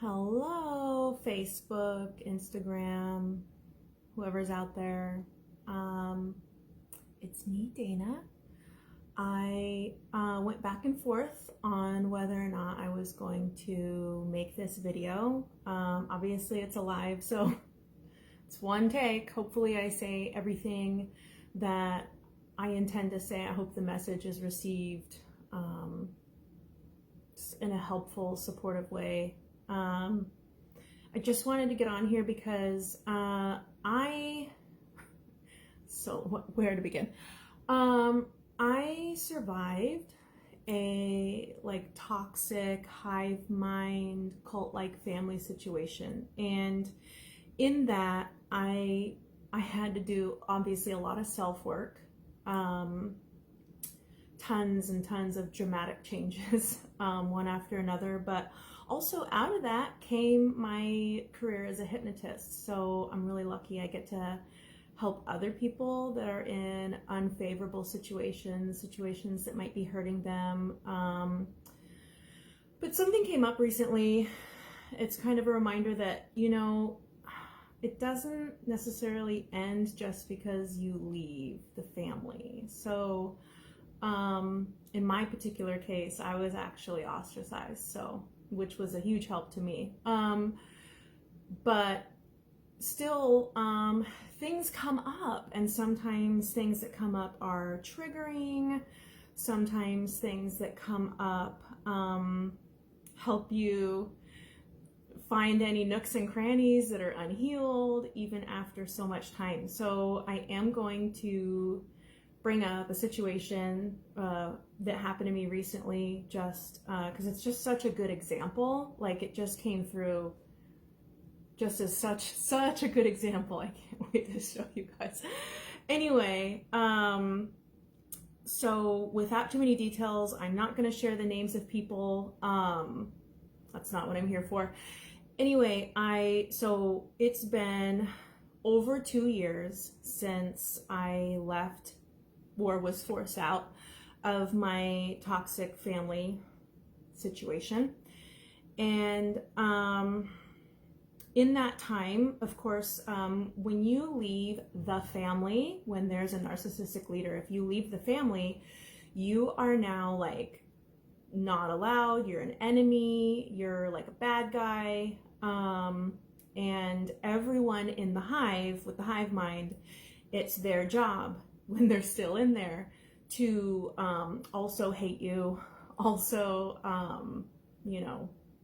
Hello, Facebook, Instagram, whoever's out there. It's me, Dana. I went back and forth on whether or not I was going to make this video. Obviously, it's a live, so it's one take. Hopefully, I say everything that I intend to say. I hope the message is received in a helpful, supportive way. I just wanted to get on here because where to begin? I survived a toxic hive mind cult-like family situation, and in that I had to do obviously a lot of self-work, tons and tons of dramatic changes, one after another, but also out of that came my career as a hypnotist. So I'm really lucky I get to help other people that are in unfavorable situations that might be hurting them. But something came up recently. It's kind of a reminder that, it doesn't necessarily end just because you leave the family. So in my particular case, I was actually ostracized, which was a huge help to me. But still, things come up, and sometimes things that come up are triggering. Sometimes things that come up help you find any nooks and crannies that are unhealed, even after so much time. So I am going to bring up a situation that happened to me recently, just because it's just such a good example. Like, it just came through just as such a good example. I can't wait to show you guys. Anyway, so without too many details, I'm not going to share the names of people. That's not what I'm here for. Anyway, so it's been over 2 years since I left or was forced out of my toxic family situation. And in that time, of course, when you leave the family, when there's a narcissistic leader, if you leave the family, you are now not allowed, you're an enemy, you're like a bad guy, and everyone in the hive, with the hive mind, it's their job when they're still in there to also hate you, also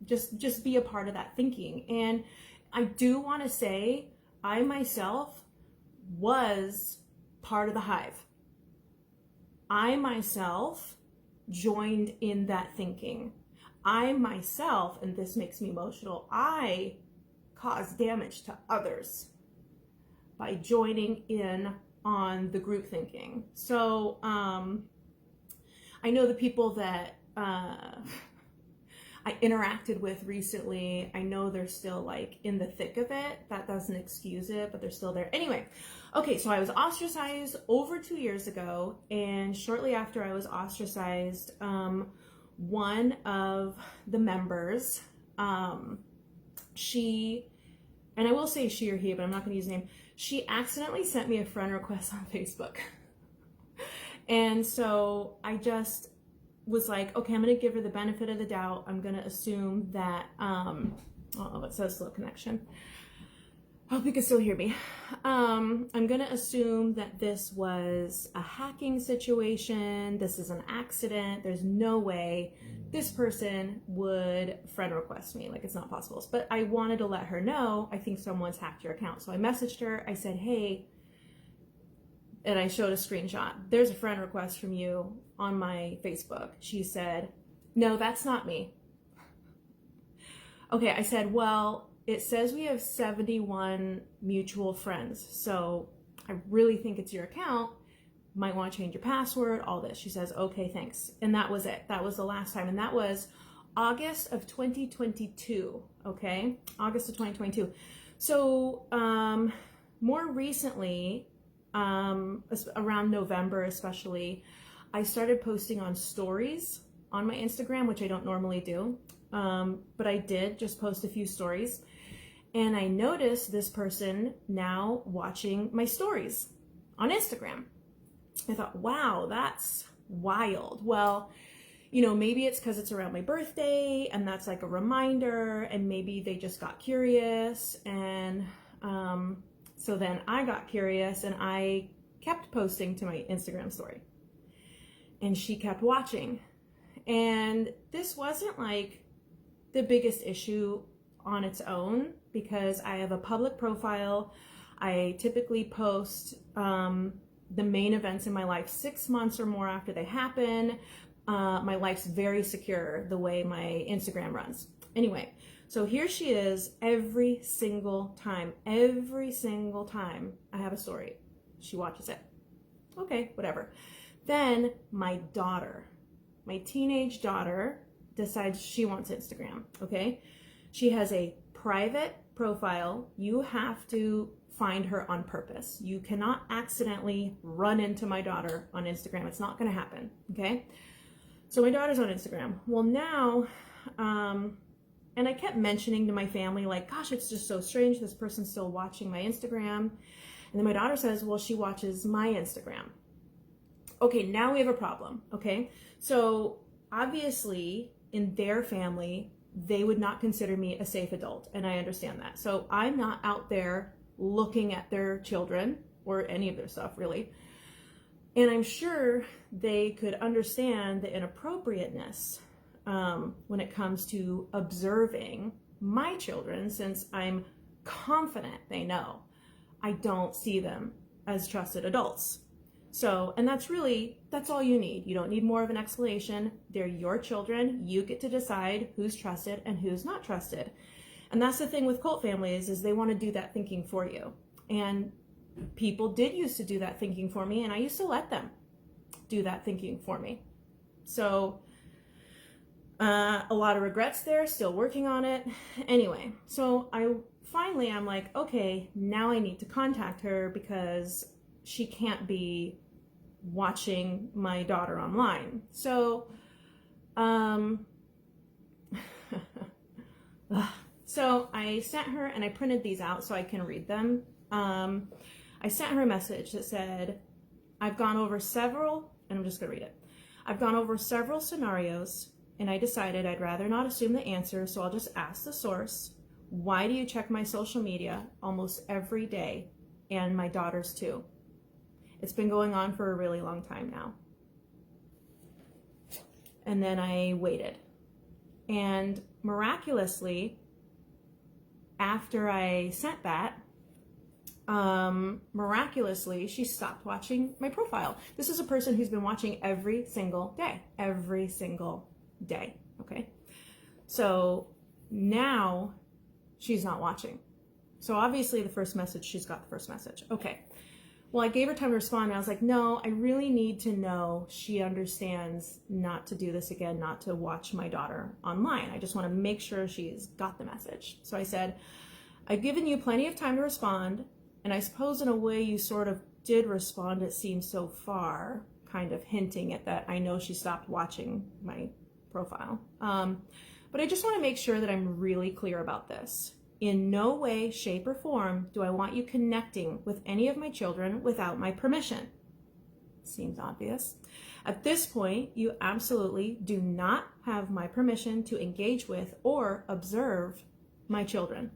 just be a part of that thinking. And I do want to say, I myself was part of the hive. I myself joined in that thinking. I myself, and this makes me emotional, I caused damage to others by joining in on the group thinking. So I know the people that I interacted with recently, I know they're still in the thick of it. That doesn't excuse it, but they're still there. Anyway, okay, so I was ostracized over 2 years ago, and shortly after I was ostracized, one of the members, she, and I will say she or he, but I'm not going to use his name, she accidentally sent me a friend request on Facebook. And so I just was like, okay, I'm going to give her the benefit of the doubt. I'm going to assume that, it says slow connection. I hope you can still hear me. I'm going to assume that this was a hacking situation. This is an accident. There's no way this person would friend request me. It's not possible. But I wanted to let her know, I think someone's hacked your account. So I messaged her. I said, hey, and I showed a screenshot. There's a friend request from you on my Facebook. She said, no, that's not me. Okay, I said, well, it says we have 71 mutual friends, so I really think it's your account. Might want to change your password, all this. She says, okay, thanks. And that was it. That was the last time. And that was August of 2022, okay? August of 2022. So more recently, around November especially, I started posting on stories on my Instagram, which I don't normally do. But I did just post a few stories, and I noticed this person now watching my stories on Instagram. I thought, wow, that's wild. Well, you know, maybe it's because it's around my birthday and that's like a reminder, and maybe they just got curious. And so then I got curious and I kept posting to my Instagram story, and she kept watching. And this wasn't like the biggest issue on its own, because I have a public profile. I typically post the main events in my life 6 months or more after they happen. My life's very secure the way my Instagram runs. Anyway, so here she is every single time I have a story, she watches it. Okay, whatever. Then my daughter, my teenage daughter, decides she wants Instagram, okay? She has a private profile. You have to find her on purpose. You cannot accidentally run into my daughter on Instagram. It's not gonna happen, okay? So my daughter's on Instagram. Well, now, and I kept mentioning to my family, like, gosh, it's just so strange, this person's still watching my Instagram. And then my daughter says, well, she watches my Instagram. Okay, now we have a problem, okay? So obviously in their family, they would not consider me a safe adult, and I understand that. So I'm not out there looking at their children or any of their stuff, really. And I'm sure they could understand the inappropriateness when it comes to observing my children, since I'm confident they know I don't see them as trusted adults. So, and that's all you need. You don't need more of an explanation. They're your children. You get to decide who's trusted and who's not trusted. And that's the thing with cult families, is they want to do that thinking for you. And people did used to do that thinking for me, and I used to let them do that thinking for me. So a lot of regrets there, still working on it. Anyway, so I'm like, okay, now I need to contact her, because she can't be watching my daughter online. So so I sent her, and I printed these out so I can read them. I sent her a message that said, I've gone over several, and I'm just gonna read it. I've gone over several scenarios, and I decided I'd rather not assume the answer, so I'll just ask the source. Why do you check my social media almost every day, and my daughter's too? It's been going on for a really long time now. And then I waited. And miraculously, after I sent that, miraculously, she stopped watching my profile. This is a person who's been watching every single day, okay? So now she's not watching. So obviously the first message, she's got the first message. Okay. Well, I gave her time to respond, and I was like, no, I really need to know she understands not to do this again, not to watch my daughter online. I just want to make sure she's got the message. So I said, I've given you plenty of time to respond, and I suppose in a way you sort of did respond, it seems so far, kind of hinting at that I know she stopped watching my profile. But I just want to make sure that I'm really clear about this. In no way, shape, or form do I want you connecting with any of my children without my permission. Seems obvious. At this point, you absolutely do not have my permission to engage with or observe my children.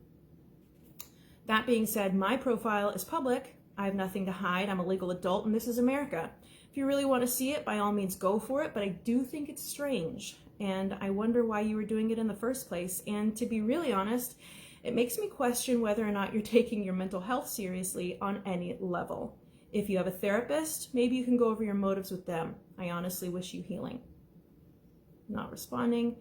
That being said, my profile is public. I have nothing to hide. I'm a legal adult, and this is America. If you really want to see it, by all means, go for it, but I do think it's strange, and I wonder why you were doing it in the first place. And to be really honest, it makes me question whether or not you're taking your mental health seriously on any level. If you have a therapist, maybe you can go over your motives with them. I honestly wish you healing. Not responding.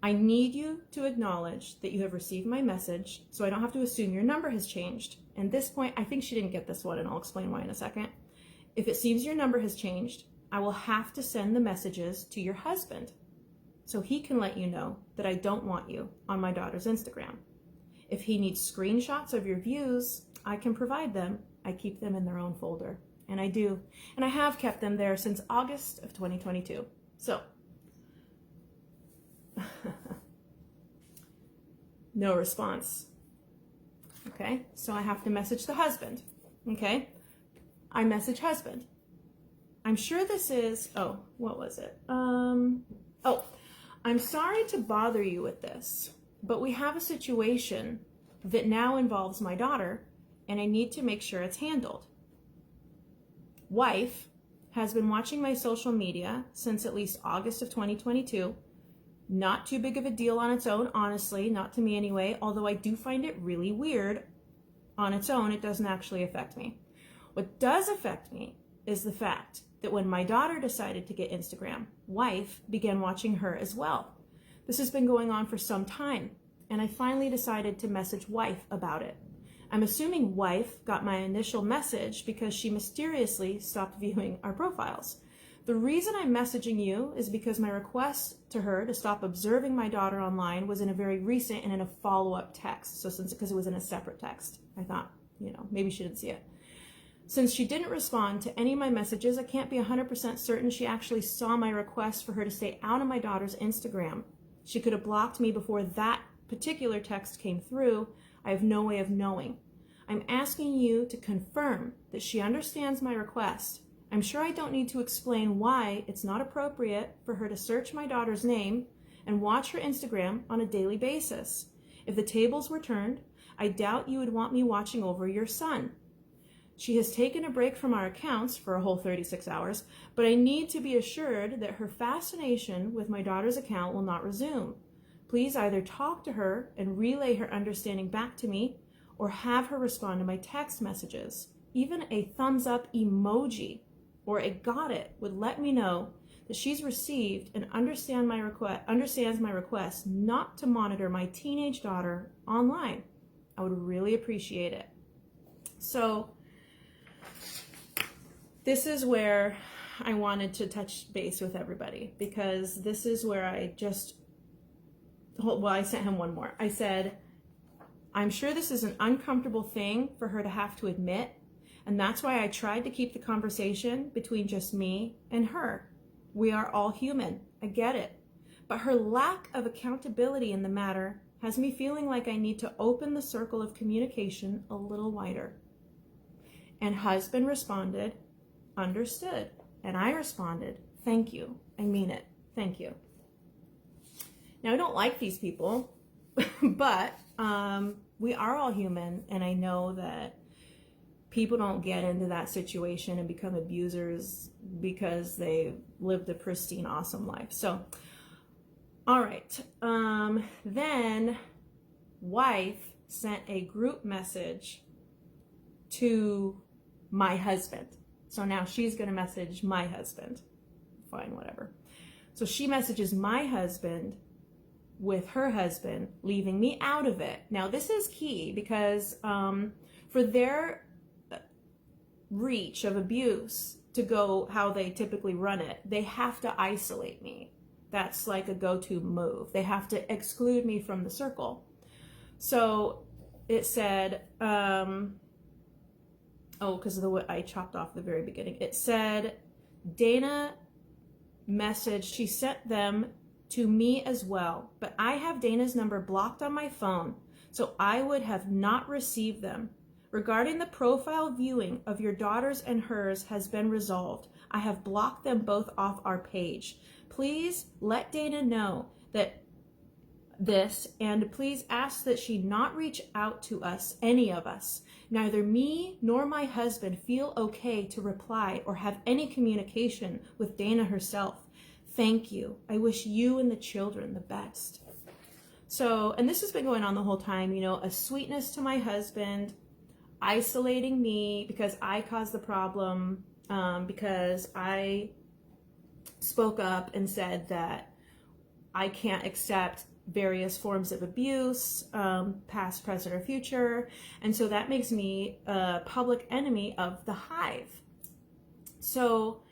I need you to acknowledge that you have received my message, so I don't have to assume your number has changed. And this point, I think she didn't get this one, and I'll explain why in a second. If it seems your number has changed, I will have to send the messages to your husband, so he can let you know that I don't want you on my daughter's Instagram. If he needs screenshots of your views, I can provide them. I keep them in their own folder, and I do. And I have kept them there since August of 2022. So No response. Okay, so I have to message the husband. Okay, I message husband. I'm sure this is, oh, what was it? Oh, I'm sorry to bother you with this, but we have a situation that now involves my daughter, and I need to make sure it's handled. Wife has been watching my social media since at least August of 2022. Not too big of a deal on its own, honestly, not to me anyway, although I do find it really weird on its own. It doesn't actually affect me. What does affect me is the fact that when my daughter decided to get Instagram, wife began watching her as well. This has been going on for some time, and I finally decided to message wife about it. I'm assuming wife got my initial message because she mysteriously stopped viewing our profiles. The reason I'm messaging you is because my request to her to stop observing my daughter online was in a very recent and in a follow-up text. So because it was in a separate text, I thought, maybe she didn't see it. Since she didn't respond to any of my messages, I can't be 100% certain she actually saw my request for her to stay out of my daughter's Instagram. She could have blocked me before that particular text came through. I have no way of knowing. I'm asking you to confirm that she understands my request. I'm sure I don't need to explain why it's not appropriate for her to search my daughter's name and watch her Instagram on a daily basis. If the tables were turned, I doubt you would want me watching over your son. She has taken a break from our accounts for a whole 36 hours, but I need to be assured that her fascination with my daughter's account will not resume. Please either talk to her and relay her understanding back to me, or have her respond to my text messages. Even a thumbs up emoji or a got it would let me know that she's received and understands my request not to monitor my teenage daughter online. I would really appreciate it. So this is where I wanted to touch base with everybody, because this is where I sent him one more. I said, I'm sure this is an uncomfortable thing for her to have to admit, and that's why I tried to keep the conversation between just me and her. We are all human. I get it. But her lack of accountability in the matter has me feeling like I need to open the circle of communication a little wider. And husband responded, understood. And I responded, thank you. I mean it. Thank you. Now, I don't like these people, but we are all human, and I know that people don't get into that situation and become abusers because they lived a pristine, awesome life. So, all right. Then wife sent a group message to my husband. So now she's going to message my husband. Fine, whatever. So she messages my husband with her husband, leaving me out of it. Now, this is key because for their reach of abuse to go how they typically run it, they have to isolate me. That's like a go-to move. They have to exclude me from the circle. So it said, because of what I chopped off at the very beginning. It said, Dana messaged, she sent them to me as well, but I have Dana's number blocked on my phone, so I would have not received them. Regarding the profile viewing of your daughters and hers has been resolved. I have blocked them both off our page. Please let Dana know that this, and please ask that she not reach out to us, any of us. Neither me nor my husband feel okay to reply or have any communication with Dana herself. Thank you. I wish you and the children the best. So, and this has been going on the whole time, a sweetness to my husband, isolating me because I caused the problem, because I spoke up and said that I can't accept various forms of abuse, past, present, or future. And so that makes me a public enemy of the Hive. So,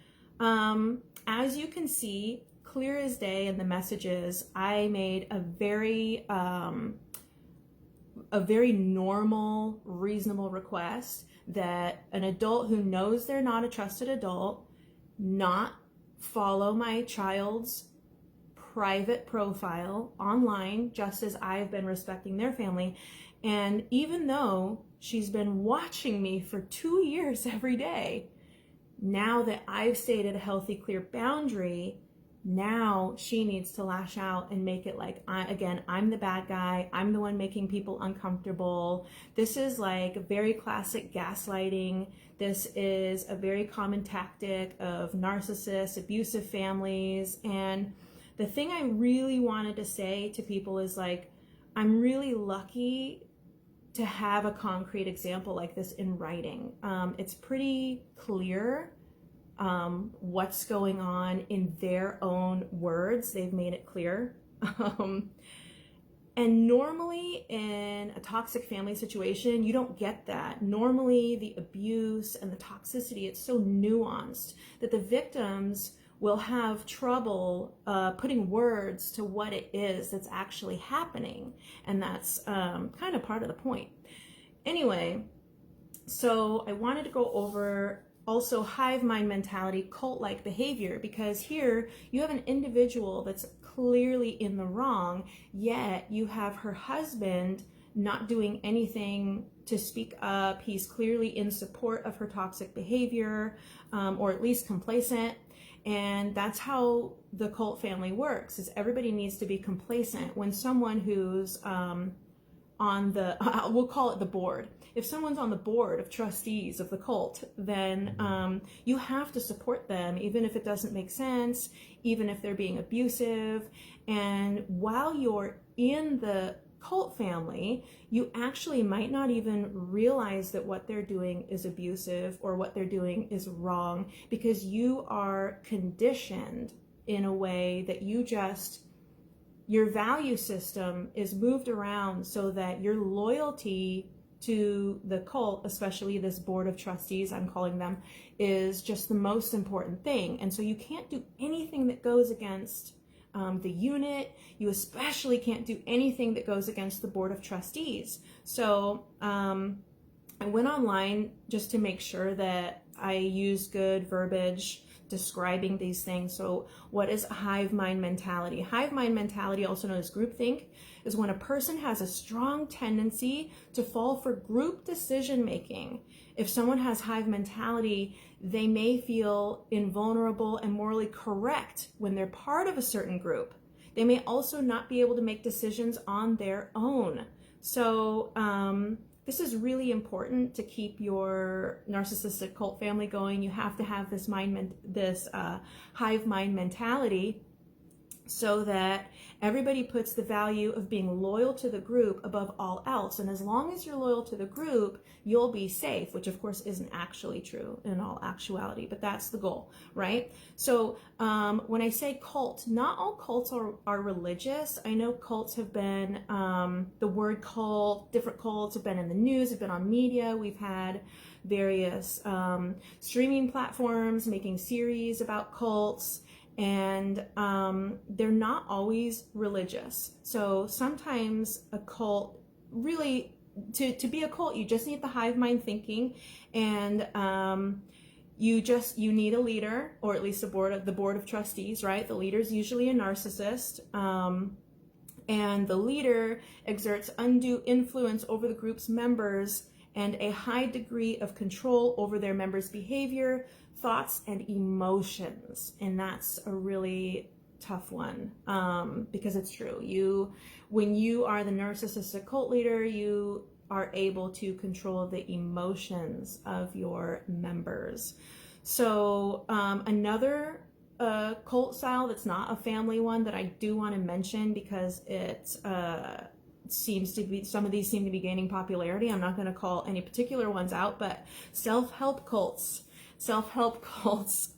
as you can see, clear as day in the messages, I made a very normal, reasonable request that an adult who knows they're not a trusted adult not follow my child's private profile online, just as I've been respecting their family. And even though she's been watching me for 2 years every day, now that I've stated a healthy, clear boundary, now she needs to lash out and make it like, I'm the bad guy. I'm the one making people uncomfortable. This is like very classic gaslighting. This is a very common tactic of narcissists, abusive families. And the thing I really wanted to say to people is like, I'm really lucky to have a concrete example like this in writing. It's pretty clear what's going on in their own words. They've made it clear. And normally in a toxic family situation, you don't get that. Normally the abuse and the toxicity, it's so nuanced that the victims will have trouble putting words to what it is that's actually happening. And that's kind of part of the point. Anyway, so I wanted to go over also hive mind mentality, cult-like behavior, because here you have an individual that's clearly in the wrong, yet you have her husband not doing anything to speak up. He's clearly in support of her toxic behavior, or at least complacent. And that's how the cult family works, is everybody needs to be complacent. When someone who's on the, we'll call it the board. If someone's on the board of trustees of the cult, then you have to support them, even if it doesn't make sense, even if they're being abusive. And while you're in the cult family, you actually might not even realize that what they're doing is abusive or what they're doing is wrong, because you are conditioned in a way that your value system is moved around so that your loyalty to the cult, especially this board of trustees, I'm calling them, is just the most important thing. And so you can't do anything that goes against the unit. You especially can't do anything that goes against the board of trustees. So I went online just to make sure that I used good verbiage describing these things. So what is a hive mind mentality? Hive mind mentality, also known as groupthink, is when a person has a strong tendency to fall for group decision making. If someone has hive mentality, they may feel invulnerable and morally correct when they're part of a certain group. They may also not be able to make decisions on their own. So this is really important to keep your narcissistic cult family going. You have to have this hive mind mentality, so that everybody puts the value of being loyal to the group above all else. And as long as you're loyal to the group, you'll be safe, which of course isn't actually true in all actuality, but that's the goal, right? So when I say cult, not all cults are religious. I know cults have been, the word cult, different cults have been in the news, have been on media. We've had various streaming platforms making series about cults. And they're not always religious. So sometimes a cult, really, to be a cult, you just need the hive mind thinking, and you need a leader, or at least the board of trustees, right? The leader's usually a narcissist, and the leader exerts undue influence over the group's members and a high degree of control over their members' behavior, thoughts, and emotions. And that's a really tough one, because it's true. When you are the narcissistic cult leader, you are able to control the emotions of your members. So another cult style that's not a family one that I do want to mention, because it seems to be, some of these seem to be gaining popularity. I'm not going to call any particular ones out, but self-help cults. Self-help cults,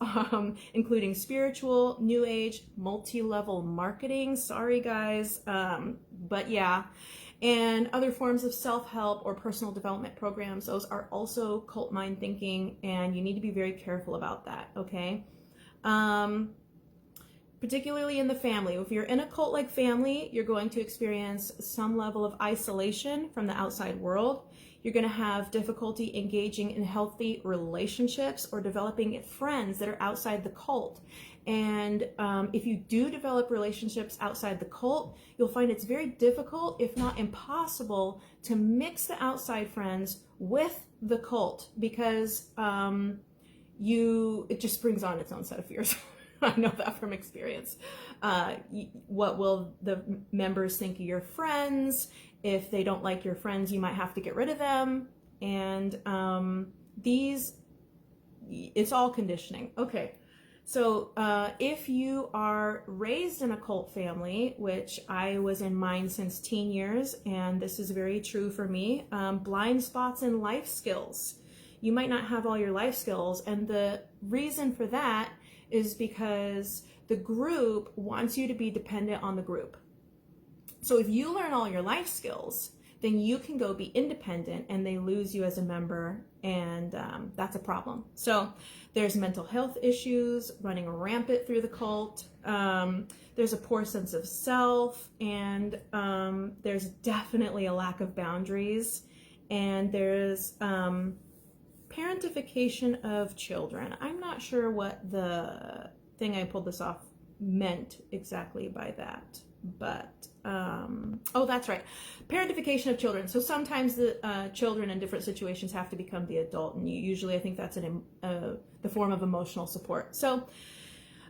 including spiritual, new age, multi-level marketing. Sorry guys, but yeah. And other forms of self-help or personal development programs. Those are also cult mind thinking, and you need to be very careful about that, okay? Particularly in the family. If you're in a cult-like family, you're going to experience some level of isolation from the outside world. You're going to have difficulty engaging in healthy relationships or developing friends that are outside the cult. And if you do develop relationships outside the cult, you'll find it's very difficult, if not impossible, to mix the outside friends with the cult, because it just brings on its own set of fears. I know that from experience. What will the members think of your friends? If they don't like your friends, you might have to get rid of them. And it's all conditioning. Okay, so if you are raised in a cult family, which I was in mine since teen years, and this is very true for me, blind spots in life skills. You might not have all your life skills, and the reason for that is because the group wants you to be dependent on the group. So if you learn all your life skills, then you can go be independent, and they lose you as a member, and that's a problem. So there's mental health issues running rampant through the cult. There's a poor sense of self, and there's definitely a lack of boundaries, and there's parentification of children. I'm not sure what the thing I pulled this off meant exactly by that, but oh, that's right, parentification of children. So sometimes the children in different situations have to become the adult, and usually I think that's the form of emotional support. So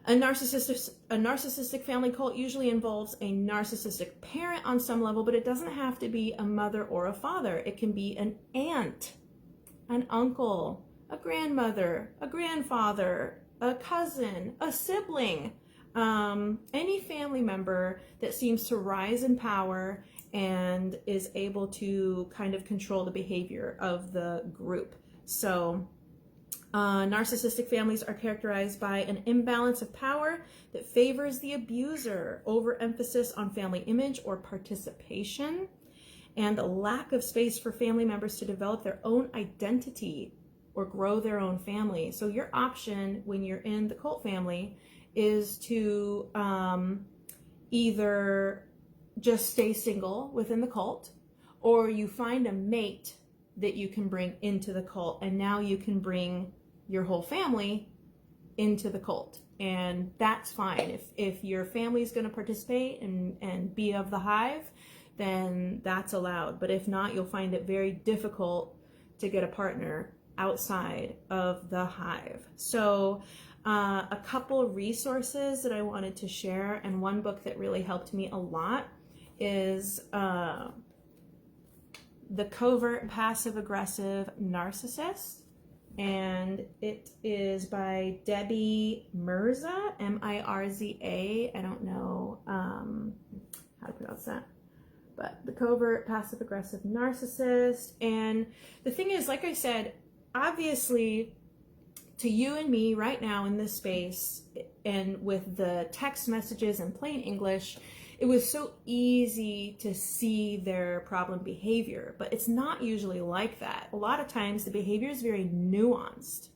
a narcissistic family cult usually involves a narcissistic parent on some level, but it doesn't have to be a mother or a father. It can be an aunt, an uncle, a grandmother, a grandfather, a cousin, a sibling, any family member that seems to rise in power and is able to kind of control the behavior of the group. So narcissistic families are characterized by an imbalance of power that favors the abuser, overemphasis on family image or participation, and a lack of space for family members to develop their own identity or grow their own family. So your option when you're in the cult family is to either just stay single within the cult, or you find a mate that you can bring into the cult, and now you can bring your whole family into the cult, and that's fine. If your family's going to participate and be of the hive, then that's allowed. But if not, you'll find it very difficult to get a partner outside of the hive. So a couple resources that I wanted to share, and one book that really helped me a lot is The Covert Passive-Aggressive Narcissist, and it is by Debbie Mirza, M-I-R-Z-A. I don't know how to pronounce that, but The Covert Passive-Aggressive Narcissist. And the thing is, like I said, obviously to you and me right now in this space, and with the text messages in plain English, it was so easy to see their problem behavior, but it's not usually like that. A lot of times the behavior is very nuanced,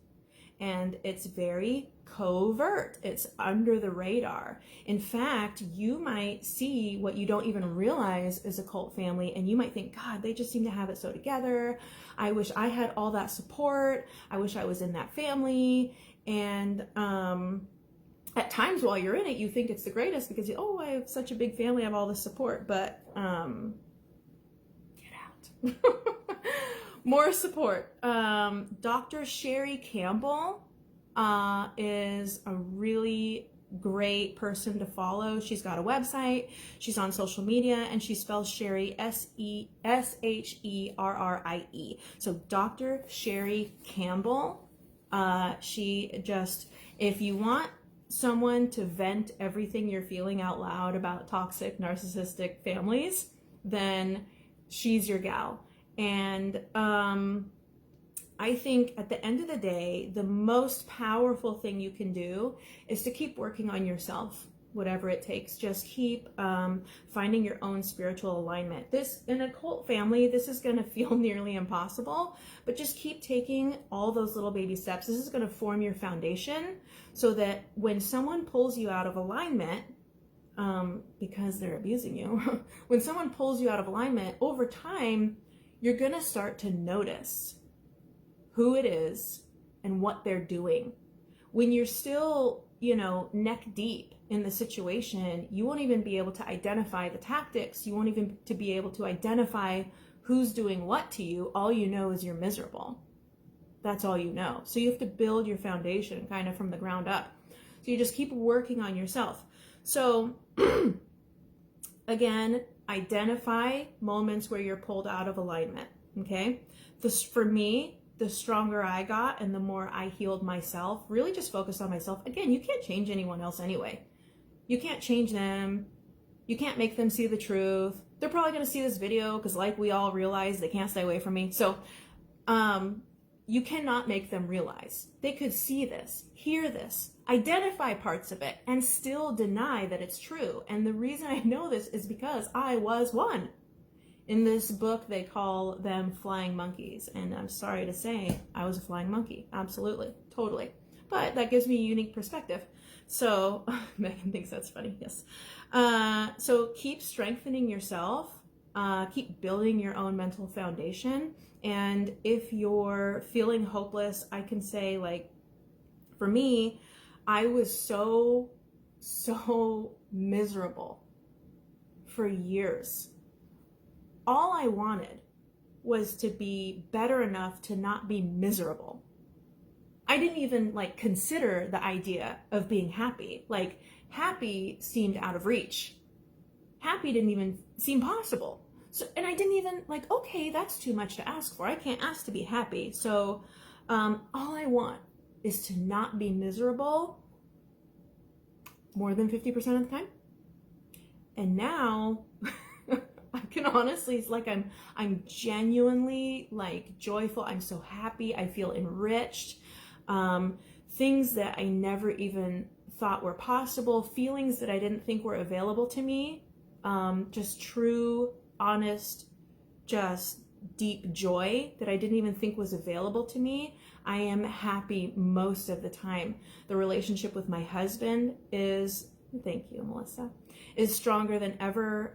and it's very covert. It's under the radar. In fact, you might see what you don't even realize is a cult family, and you might think, God, they just seem to have it so together. I wish I had all that support. I wish I was in that family. And at times while you're in it, you think it's the greatest because, oh, I have such a big family, I have all this support, but get out. More support. Dr. Sherry Campbell is a really great person to follow. She's got a website, she's on social media, and she spells Sherry S-H-E-R-R-I-E. So Dr. Sherry Campbell, she just, if you want someone to vent everything you're feeling out loud about toxic narcissistic families, then she's your gal. And I think at the end of the day, the most powerful thing you can do is to keep working on yourself, whatever it takes. Just keep finding your own spiritual alignment. This, in a cult family, this is going to feel nearly impossible, but just keep taking all those little baby steps. This is going to form your foundation so that when someone pulls you out of alignment, because they're abusing you, when someone pulls you out of alignment, over time, you're going to start to notice who it is and what they're doing. When you're still neck deep in the situation, you won't even be able to identify the tactics. You won't even to be able to identify who's doing what to you. All you know is you're miserable. That's all you know. So you have to build your foundation kind of from the ground up. So you just keep working on yourself. So again, identify moments where you're pulled out of alignment. Okay. For me, the stronger I got and the more I healed myself, really just focused on myself. Again, you can't change anyone else anyway. You can't change them. You can't make them see the truth. They're probably going to see this video because, like we all realize, they can't stay away from me. So you cannot make them realize. They could see this, hear this, identify parts of it, and still deny that it's true. And the reason I know this is because I was one. In this book, they call them flying monkeys. And I'm sorry to say, I was a flying monkey. Absolutely. Totally. But that gives me a unique perspective. So, Megan thinks that's funny. Yes. So keep strengthening yourself. Keep building your own mental foundation. And if you're feeling hopeless, I can say, like, for me, I was so miserable for years. All I wanted was to be better enough to not be miserable. I didn't even like consider the idea of being happy. Like, happy seemed out of reach. Happy didn't even seem possible. So, and I didn't even like, okay, that's too much to ask for. I can't ask to be happy. So all I want is to not be miserable more than 50% of the time. And now I can honestly, it's like I'm genuinely like joyful. I'm so happy. I feel enriched. Things that I never even thought were possible, feelings that I didn't think were available to me, just true, honest, just deep joy that I didn't even think was available to me. I am happy most of the time. The relationship with my husband is, thank you, Melissa, is stronger than ever.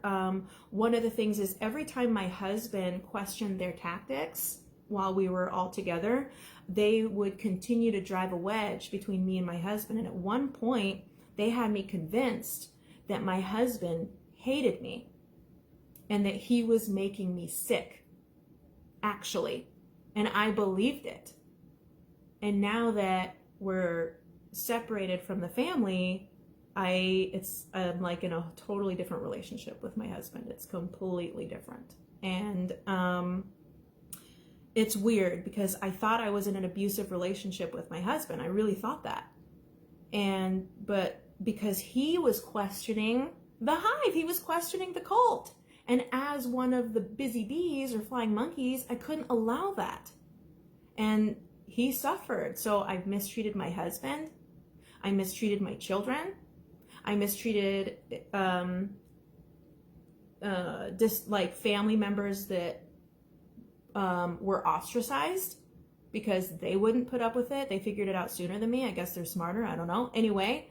One of the things is every time my husband questioned their tactics while we were all together, they would continue to drive a wedge between me and my husband. And at one point, they had me convinced that my husband hated me and that he was making me sick, actually. And I believed it. And now that we're separated from the family, I'm like in a totally different relationship with my husband. It's completely different. And it's weird because I thought I was in an abusive relationship with my husband. I really thought that. But because he was questioning the Hive, he was questioning the cult. And as one of the busy bees or flying monkeys, I couldn't allow that. And he suffered. So I've mistreated my husband. I mistreated my children. I mistreated just like family members that were ostracized because they wouldn't put up with it. They figured it out sooner than me. I guess they're smarter. I don't know. Anyway,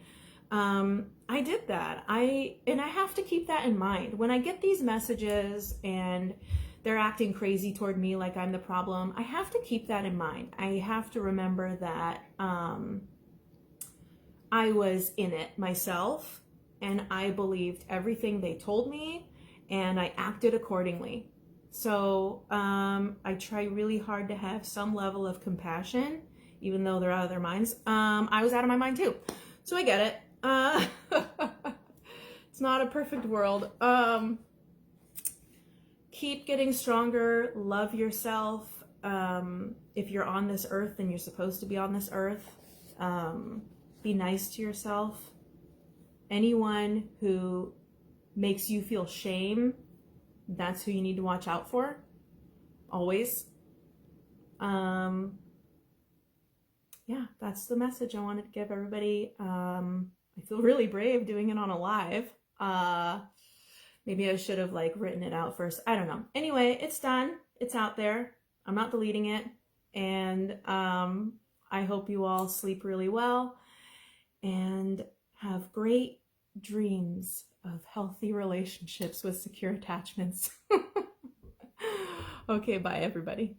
I did that. And I have to keep that in mind. When I get these messages and they're acting crazy toward me like I'm the problem, I have to keep that in mind. I have to remember that I was in it myself and I believed everything they told me and I acted accordingly. So I try really hard to have some level of compassion, even though they're out of their minds. I was out of my mind too. So I get it. It's not a perfect world. Keep getting stronger. Love yourself. If you're on this earth, then you're supposed to be on this earth. Be nice to yourself. Anyone who makes you feel shame, that's who you need to watch out for. Always. Yeah, that's the message I wanted to give everybody. I feel really brave doing it on a live. Maybe I should have like written it out first. I don't know. Anyway, it's done. It's out there. I'm not deleting it. And I hope you all sleep really well and have great dreams of healthy relationships with secure attachments. Okay, bye everybody.